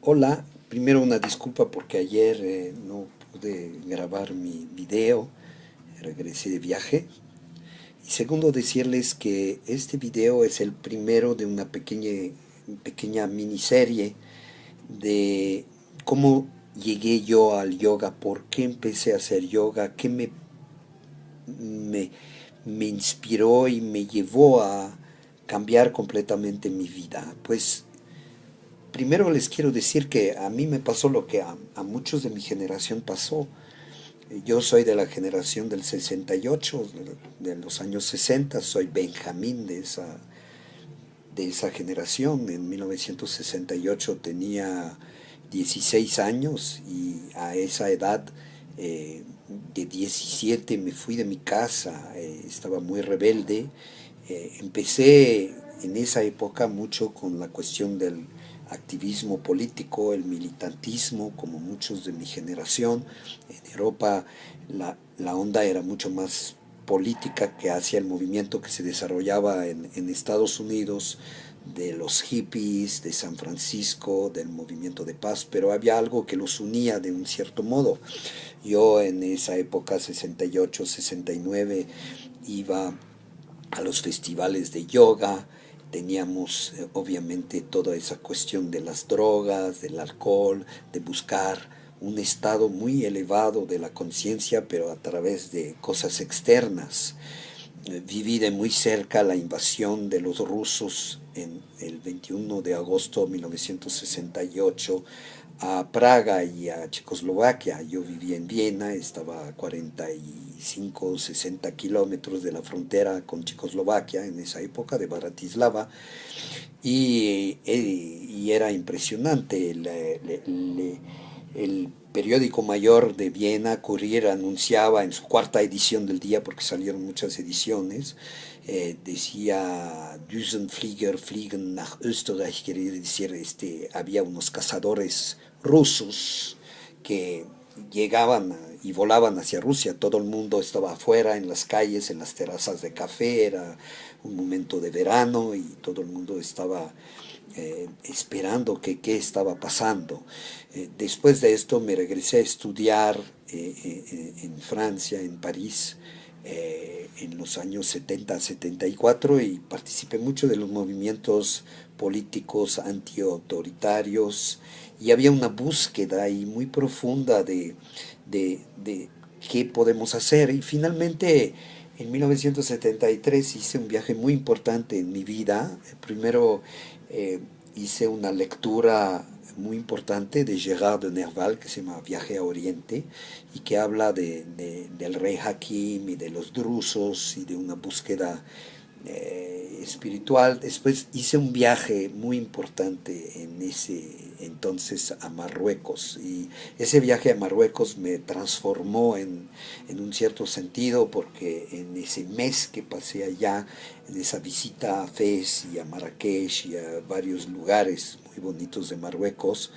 Hola, primero una disculpa porque ayer no pude grabar mi video, regresé de viaje. Y segundo, decirles que este video es el primero de una pequeña miniserie de cómo llegué yo al yoga, por qué empecé a hacer yoga, me, me inspiró y me llevó a cambiar completamente mi vida. Pues primero les quiero decir que a mí me pasó lo que a muchos de mi generación pasó. Yo soy de la generación del 68, de los años 60, soy Benjamín de esa generación. En 1968 tenía 16 años y a esa edad de 17 me fui de mi casa, estaba muy rebelde. Empecé en esa época mucho con la cuestión del activismo político, el militantismo, como muchos de mi generación. En Europa la onda era mucho más política que hacia el movimiento que se desarrollaba en Estados Unidos, de los hippies, de San Francisco, del movimiento de paz, pero había algo que los unía de un cierto modo. Yo en esa época, 68, 69, iba a los festivales de yoga, teníamos obviamente toda esa cuestión de las drogas, del alcohol, de buscar un estado muy elevado de la conciencia, pero a través de cosas externas. Viví de muy cerca la invasión de los rusos en el 21 de agosto de 1968 a Praga y a Checoslovaquia. Yo vivía en Viena, estaba a 45 o 60 kilómetros de la frontera con Checoslovaquia en esa época, de Bratislava, y era impresionante. El periódico mayor de Viena, Courier, anunciaba en su cuarta edición del día, porque salieron muchas ediciones, decía Düsenflieger fliegen nach Österreich, quiere decir, había unos cazadores rusos que llegaban y volaban hacia Rusia. Todo el mundo estaba afuera, en las calles, en las terrazas de café, era un momento de verano y todo el mundo estaba esperando que qué estaba pasando. Después de esto me regresé a estudiar en Francia, en París, en los años 70, 74, y participé mucho de los movimientos políticos antiautoritarios, y había una búsqueda ahí muy profunda de qué podemos hacer. Y finalmente en 1973 hice un viaje muy importante en mi vida. Primero eh, hice una lectura muy importante de Gérard de Nerval que se llama Viaje a Oriente, y que habla del rey Hakim y de los drusos y de una búsqueda espiritual. Después hice un viaje muy importante en ese entonces a Marruecos, y ese viaje a Marruecos me transformó en un cierto sentido, porque en ese mes que pasé allá, en esa visita a Fez y a Marrakech y a varios lugares muy bonitos de Marruecos,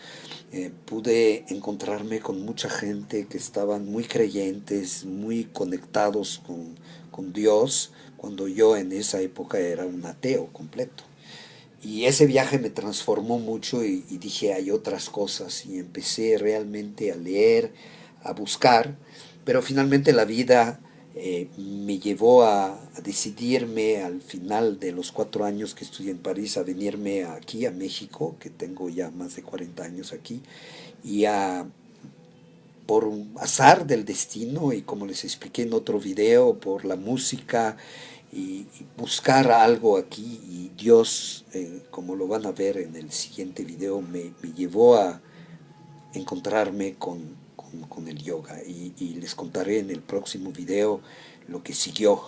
pude encontrarme con mucha gente que estaban muy creyentes, muy conectados con Dios, cuando yo en esa época era un ateo completo. Y ese viaje me transformó mucho, y dije, hay otras cosas, y empecé realmente a leer, a buscar, pero finalmente la vida me llevó a decidirme al final de los 4 años que estudié en París a venirme aquí a México, que tengo ya más de 40 años aquí, y por un azar del destino, y como les expliqué en otro video, por la música y buscar algo aquí, y Dios, como lo van a ver en el siguiente video, me llevó a encontrarme con el yoga, y les contaré en el próximo video lo que siguió.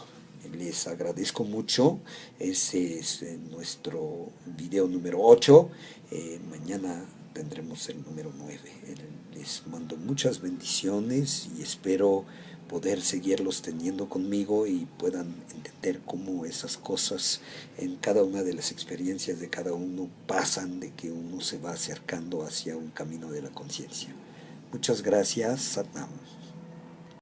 Les agradezco mucho. Ese es nuestro video número 8. Mañana tendremos el número 9. Les mando muchas bendiciones y espero poder seguirlos teniendo conmigo y puedan entender cómo esas cosas en cada una de las experiencias de cada uno pasan, de que uno se va acercando hacia un camino de la conciencia. Muchas gracias, Satnam.